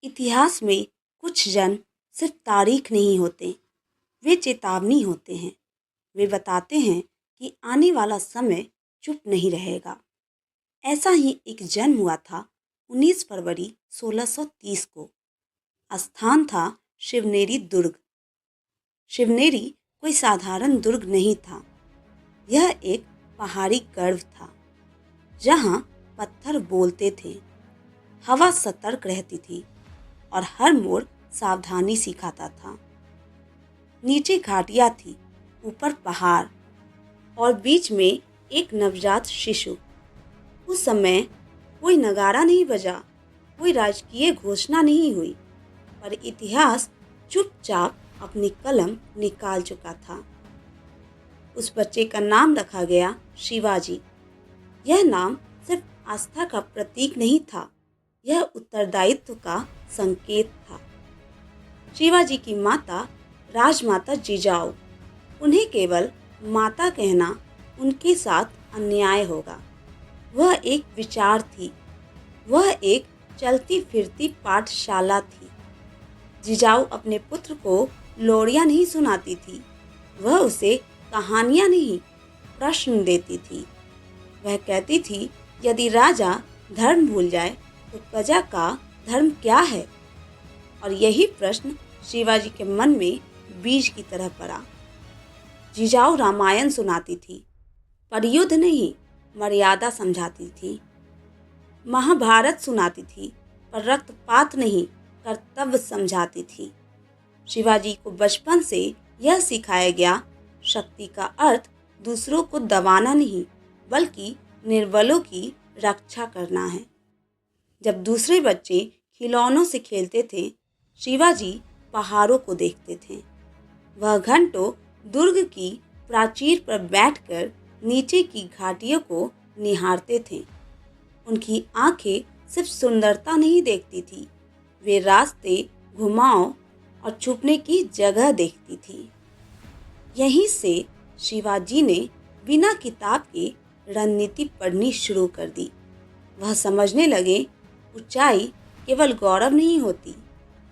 इतिहास में कुछ जन्म सिर्फ तारीख नहीं होते, वे चेतावनी होते हैं। वे बताते हैं कि आने वाला समय चुप नहीं रहेगा। ऐसा ही एक जन्म हुआ था 19 फरवरी 1630 को। स्थान था शिवनेरी दुर्ग। शिवनेरी कोई साधारण दुर्ग नहीं था। यह एक पहाड़ी गर्व था, जहाँ पत्थर बोलते थे, हवा सतर्क रहती थी और हर मोड़ सावधानी सिखाता था। नीचे घाटियाँ थी, ऊपर पहाड़ और बीच में एक नवजात शिशु। उस समय कोई नगारा नहीं बजा, कोई राजकीय घोषणा नहीं हुई, पर इतिहास चुपचाप अपनी कलम निकाल चुका था। उस बच्चे का नाम रखा गया शिवाजी। यह नाम सिर्फ आस्था का प्रतीक नहीं था, यह उत्तरदायित्व का संकेत था। शिवाजी की माता राजमाता जिजाऊ, उन्हें केवल माता कहना उनके साथ अन्याय होगा। वह एक विचार थी, वह एक चलती फिरती पाठशाला थी। जिजाऊ अपने पुत्र को लोरियां नहीं सुनाती थी, वह उसे कहानियां नहीं, प्रश्न देती थी। वह कहती थी, यदि राजा धर्म भूल जाए तो प्रजा का धर्म क्या है? और यही प्रश्न शिवाजी के मन में बीज की तरह पड़ा। जिजाऊ रामायण सुनाती थी, पर युद्ध नहीं, मर्यादा समझाती थी। महाभारत सुनाती थी, पर रक्तपात नहीं, कर्तव्य समझाती थी। शिवाजी को बचपन से यह सिखाया गया, शक्ति का अर्थ दूसरों को दबाना नहीं, बल्कि निर्बलों की रक्षा करना है। जब दूसरे बच्चे खिलौनों से खेलते थे, शिवाजी पहाड़ों को देखते थे। वह घंटों दुर्ग की प्राचीर पर बैठकर नीचे की घाटियों को निहारते थे। उनकी आंखें सिर्फ सुंदरता नहीं देखती थी, वे रास्ते, घुमाव और छुपने की जगह देखती थी। यहीं से शिवाजी ने बिना किताब के रणनीति पढ़नी शुरू कर दी। वह समझने लगे, ऊंचाई केवल गौरव नहीं होती,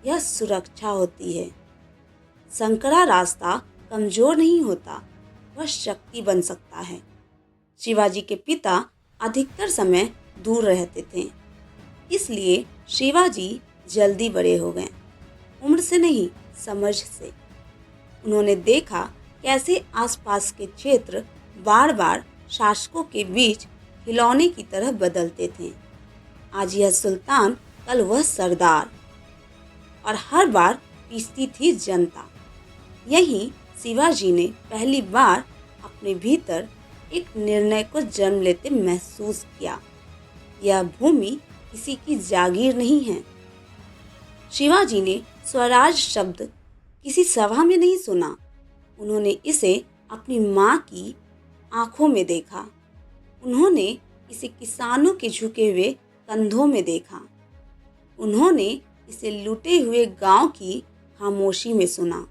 यह सुरक्षा होती है। संकरा रास्ता कमजोर नहीं होता, वह शक्ति बन सकता है। शिवाजी के पिता अधिकतर समय दूर रहते थे, इसलिए शिवाजी जल्दी बड़े हो गए, उम्र से नहीं, समझ से। उन्होंने देखा कैसे आसपास के क्षेत्र बार बार शासकों के बीच खिलौने की तरह बदलते थे। आज यह सुल्तान, कल वह सरदार, और हर बार पीसती थी जनता। यहीं शिवाजी ने पहली बार अपने भीतर एक निर्णय को जन्म लेते महसूस किया, यह भूमि किसी की जागीर नहीं है। शिवाजी ने स्वराज शब्द किसी सभा में नहीं सुना, उन्होंने इसे अपनी माँ की आंखों में देखा। उन्होंने इसे किसानों के झुके हुए कंधों में देखा। उन्होंने इसे लूटे हुए गांव की खामोशी में सुना।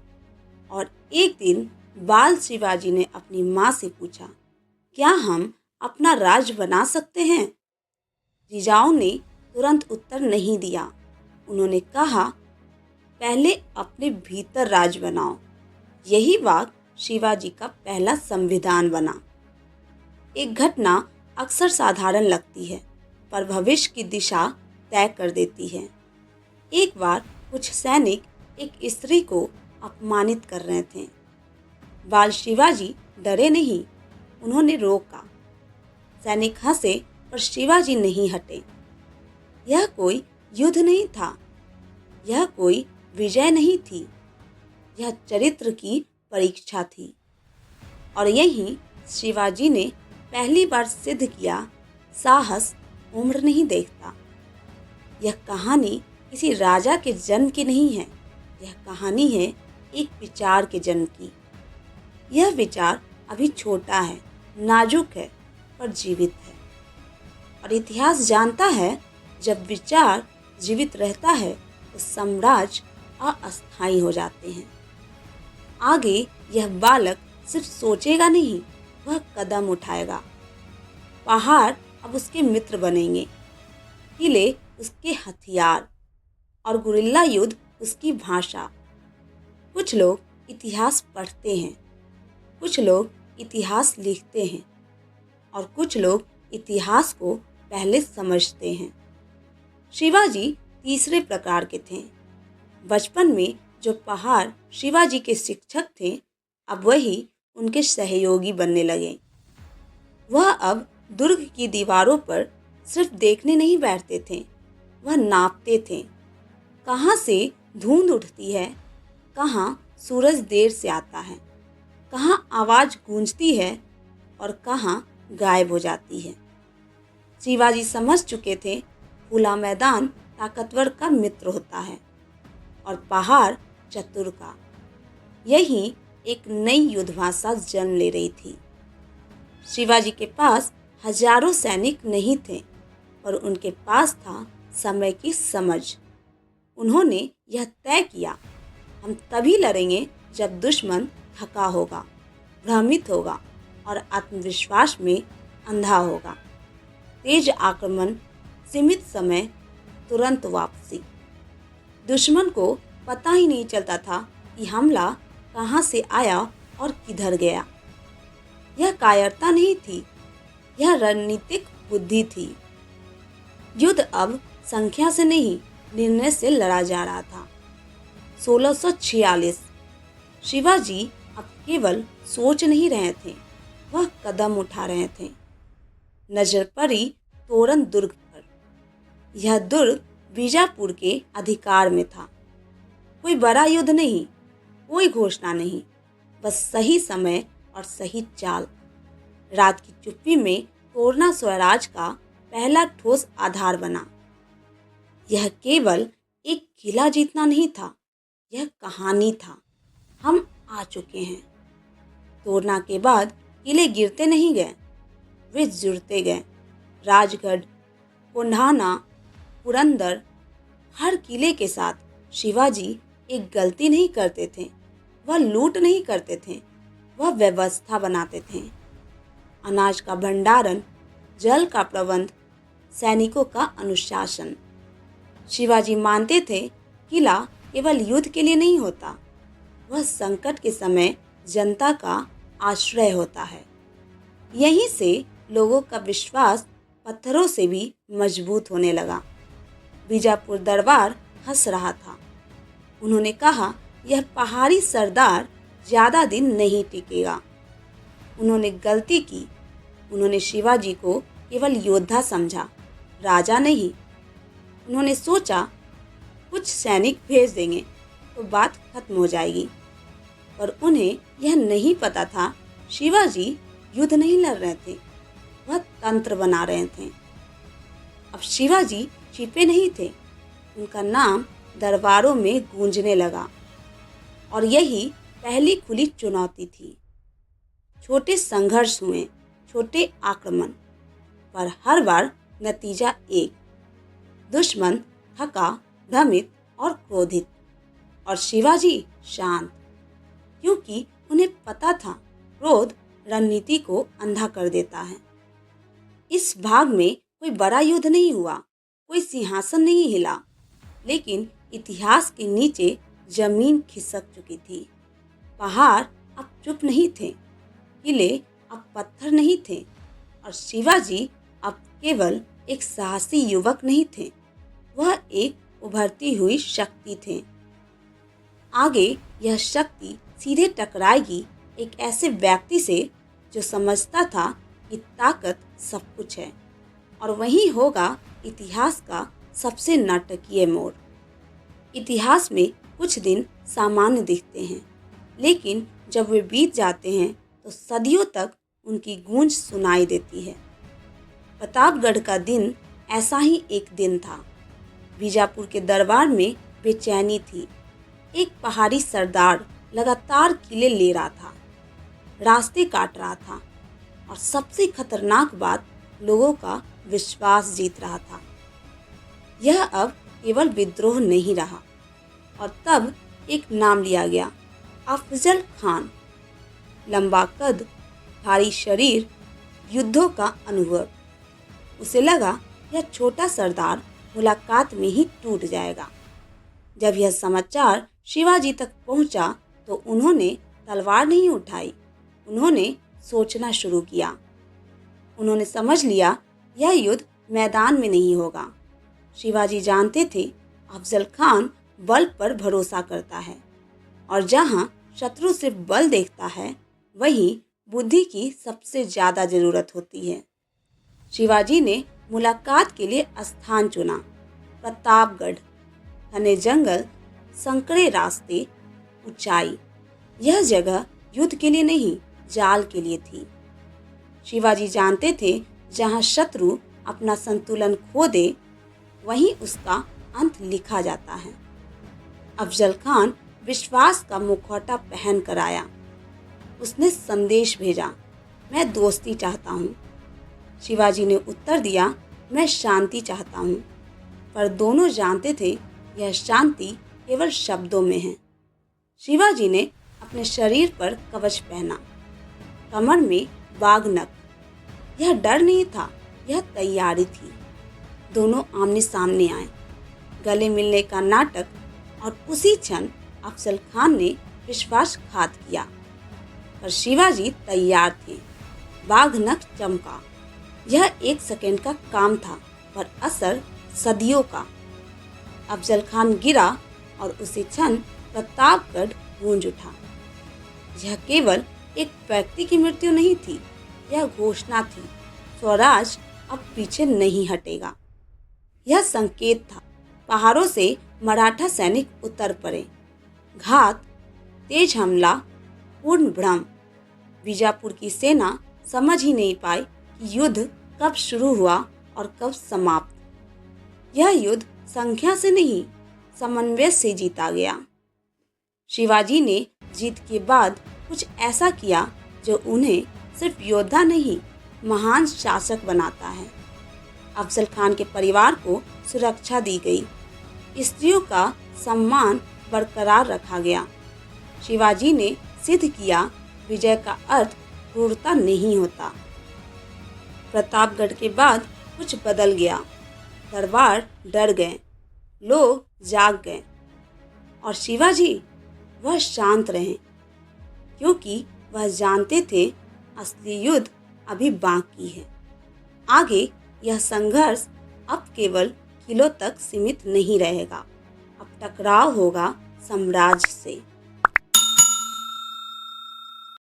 और एक दिन बाल शिवाजी ने अपनी माँ से पूछा, क्या हम अपना राज बना सकते हैं? जिजाऊ ने तुरंत उत्तर नहीं दिया। उन्होंने कहा, पहले अपने भीतर राज बनाओ। यही वाक्य शिवाजी का पहला संविधान बना। एक घटना अक्सर साधारण लगती है, पर भविष्य की दिशा तय कर देती है। एक बार कुछ सैनिक एक स्त्री को अपमानित कर रहे थे। बाल शिवाजी डरे नहीं, उन्होंने रोका। सैनिक हंसे, पर शिवाजी नहीं हटे। यह कोई युद्ध नहीं था, यह कोई विजय नहीं थी, यह चरित्र की परीक्षा थी। और यहीं शिवाजी ने पहली बार सिद्ध किया, साहस उम्र नहीं देखता। यह कहानी किसी राजा के जन्म की नहीं है, यह कहानी है एक विचार के जन्म की। यह विचार अभी छोटा है, नाजुक है, पर जीवित है। और इतिहास जानता है, जब विचार जीवित रहता है तो साम्राज्य अस्थायी हो जाते हैं। आगे यह बालक सिर्फ सोचेगा नहीं, वह कदम उठाएगा। पहाड़ अब उसके मित्र बनेंगे, किले उसके हथियार, और गुरिल्ला युद्ध उसकी भाषा। कुछ लोग इतिहास पढ़ते हैं, कुछ लोग इतिहास लिखते हैं और कुछ लोग इतिहास को पहले समझते हैं। शिवाजी तीसरे प्रकार के थे। बचपन में जो पहाड़ शिवाजी के शिक्षक थे, अब वही उनके सहयोगी बनने लगे। वह अब दुर्ग की दीवारों पर सिर्फ देखने नहीं बैठते थे, वह नापते थे। कहाँ से धुंध उठती है, कहाँ सूरज देर से आता है, कहाँ आवाज़ गूंजती है और कहाँ गायब हो जाती है। शिवाजी समझ चुके थे, खुला मैदान ताकतवर का मित्र होता है और पहाड़ चतुर का। यही एक नई युद्ध भाषा जन्म ले रही थी। शिवाजी के पास हजारों सैनिक नहीं थे, पर उनके पास था समय की समझ। उन्होंने यह तय किया, हम तभी लड़ेंगे जब दुश्मन थका होगा, भ्रमित होगा और आत्मविश्वास में अंधा होगा। तेज आक्रमण, सीमित समय, तुरंत वापसी। दुश्मन को पता ही नहीं चलता था कि हमला कहाँ से आया और किधर गया। यह कायरता नहीं थी, यह रणनीतिक बुद्धि थी। युद्ध अब संख्या से नहीं, निर्णय से लड़ा जा रहा था। 1646 शिवाजी अब केवल सोच नहीं रहे थे, वह कदम उठा रहे थे। नजर पड़ी तोरण दुर्ग पर। यह दुर्ग बीजापुर के अधिकार में था। कोई बड़ा युद्ध नहीं, कोई घोषणा नहीं, बस सही समय और सही चाल। रात की चुप्पी में तोड़ना स्वराज का पहला ठोस आधार बना। यह केवल एक किला जीतना नहीं था, यह कहानी था। हम आ चुके हैं। तोड़ना के बाद किले गिरते नहीं गए, वे जुड़ते गए। राजगढ़, कोंढाना, पुरंदर, हर किले के साथ शिवाजी एक गलती नहीं करते थे। वह लूट नहीं करते थे, वह व्यवस्था बनाते थे। अनाज का भंडारण, जल का प्रबंध, सैनिकों का अनुशासन। शिवाजी मानते थे किला केवल युद्ध के लिए नहीं होता, वह संकट के समय जनता का आश्रय होता है। यहीं से लोगों का विश्वास पत्थरों से भी मजबूत होने लगा। बीजापुर दरबार हंस रहा था। उन्होंने कहा, यह पहाड़ी सरदार ज़्यादा दिन नहीं टिकेगा। उन्होंने गलती की। उन्होंने शिवाजी को केवल योद्धा समझा, राजा नहीं। उन्होंने सोचा कुछ सैनिक भेज देंगे तो बात खत्म हो जाएगी, पर उन्हें यह नहीं पता था शिवाजी युद्ध नहीं लड़ रहे थे, वह तंत्र बना रहे थे। अब शिवाजी छिपे नहीं थे, उनका नाम दरबारों में गूंजने लगा और यही पहली खुली चुनौती थी। छोटे संघर्ष हुए, छोटे आक्रमण, पर हर बार नतीजा एक। दुश्मन थका, भ्रमित और क्रोधित, और शिवाजी शांत, क्योंकि उन्हें पता था क्रोध रणनीति को अंधा कर देता है। इस भाग में कोई बड़ा युद्ध नहीं हुआ, कोई सिंहासन नहीं हिला, लेकिन इतिहास के नीचे जमीन खिसक चुकी थी। पहाड़ अब चुप नहीं थे, किले अब पत्थर नहीं थे, और शिवाजी अब केवल एक साहसी युवक नहीं थे, वह एक उभरती हुई शक्ति थे। आगे यह शक्ति सीधे टकराएगी एक ऐसे व्यक्ति से जो समझता था कि ताकत सब कुछ है, और वही होगा इतिहास का सबसे नाटकीय मोड़। इतिहास में कुछ दिन सामान्य दिखते हैं, लेकिन जब वे बीत जाते हैं तो सदियों तक उनकी गूंज सुनाई देती है। प्रतापगढ़ का दिन ऐसा ही एक दिन था। बीजापुर के दरबार में बेचैनी थी। एक पहाड़ी सरदार लगातार किले ले रहा था, रास्ते काट रहा था, और सबसे खतरनाक बात, लोगों का विश्वास जीत रहा था। यह अब केवल विद्रोह नहीं रहा। और तब एक नाम लिया गया, अफजल खान। लंबा कद, भारी शरीर, युद्धों का अनुभव। उसे लगा यह छोटा सरदार मुलाकात में ही टूट जाएगा, जब यह समाचार शिवाजी तक पहुंचा तो उन्होंने तलवार नहीं उठाई, उन्होंने सोचना शुरू किया। उन्होंने समझ लिया यह युद्ध मैदान में नहीं होगा। शिवाजी जानते थे अफजल खान बल पर भरोसा करता है और जहां शत्रु सिर्फ बल देखता है वहीं बुद्धि की सबसे ज़्यादा ज़रूरत होती है। शिवाजी ने मुलाकात के लिए स्थान चुना। प्रतापगढ़, घने जंगल, संकरे रास्ते, ऊंचाई। यह जगह युद्ध के लिए नहीं, जाल के लिए थी। शिवाजी जानते थे जहां शत्रु अपना संतुलन खो दे वहीं उसका अंत लिखा जाता है। अफजल खान विश्वास का मुखौटा पहन कर आया। उसने संदेश भेजा, मैं दोस्ती चाहता हूँ। शिवाजी ने उत्तर दिया, मैं शांति चाहता हूँ। पर दोनों जानते थे यह शांति केवल शब्दों में है। शिवाजी ने अपने शरीर पर कवच पहना, कमर में बाघनख। यह डर नहीं था, यह तैयारी थी। दोनों आमने सामने आए, गले मिलने का नाटक, और उसी क्षण अफजल खान ने विश्वासघात किया। पर शिवाजी तैयार थे। बाघनख चमका। यह एक सेकंड का काम था पर असर सदियों का। अफजल खान गिरा और उसी क्षण प्रतापगढ़ गूंज उठा। यह केवल एक व्यक्ति की मृत्यु नहीं थी, यह घोषणा थी, स्वराज अब पीछे नहीं हटेगा। यह संकेत था। पहाड़ों से मराठा सैनिक उतर पड़े। घात, तेज हमला, पूर्ण भ्रम। बीजापुर की सेना समझ ही नहीं पाई कि युद्ध कब शुरू हुआ और कब समाप्त। यह युद्ध संख्या से नहीं, समन्वय से जीता गया। शिवाजी ने जीत के बाद कुछ ऐसा किया जो उन्हें सिर्फ योद्धा नहीं, महान शासक बनाता है। अफजल खान के परिवार को सुरक्षा दी गई, स्त्रियों का सम्मान बरकरार रखा गया। शिवाजी ने सिद्ध किया विजय का अर्थ क्रूरता नहीं होता। प्रतापगढ़ के बाद कुछ बदल गया। दरबार डर गए, लोग जाग गए, और शिवाजी वह शांत रहे, क्योंकि वह जानते थे असली युद्ध अभी बाकी है। आगे यह संघर्ष अब केवल किलों तक सीमित नहीं रहेगा, अब टकराव होगा साम्राज्य से।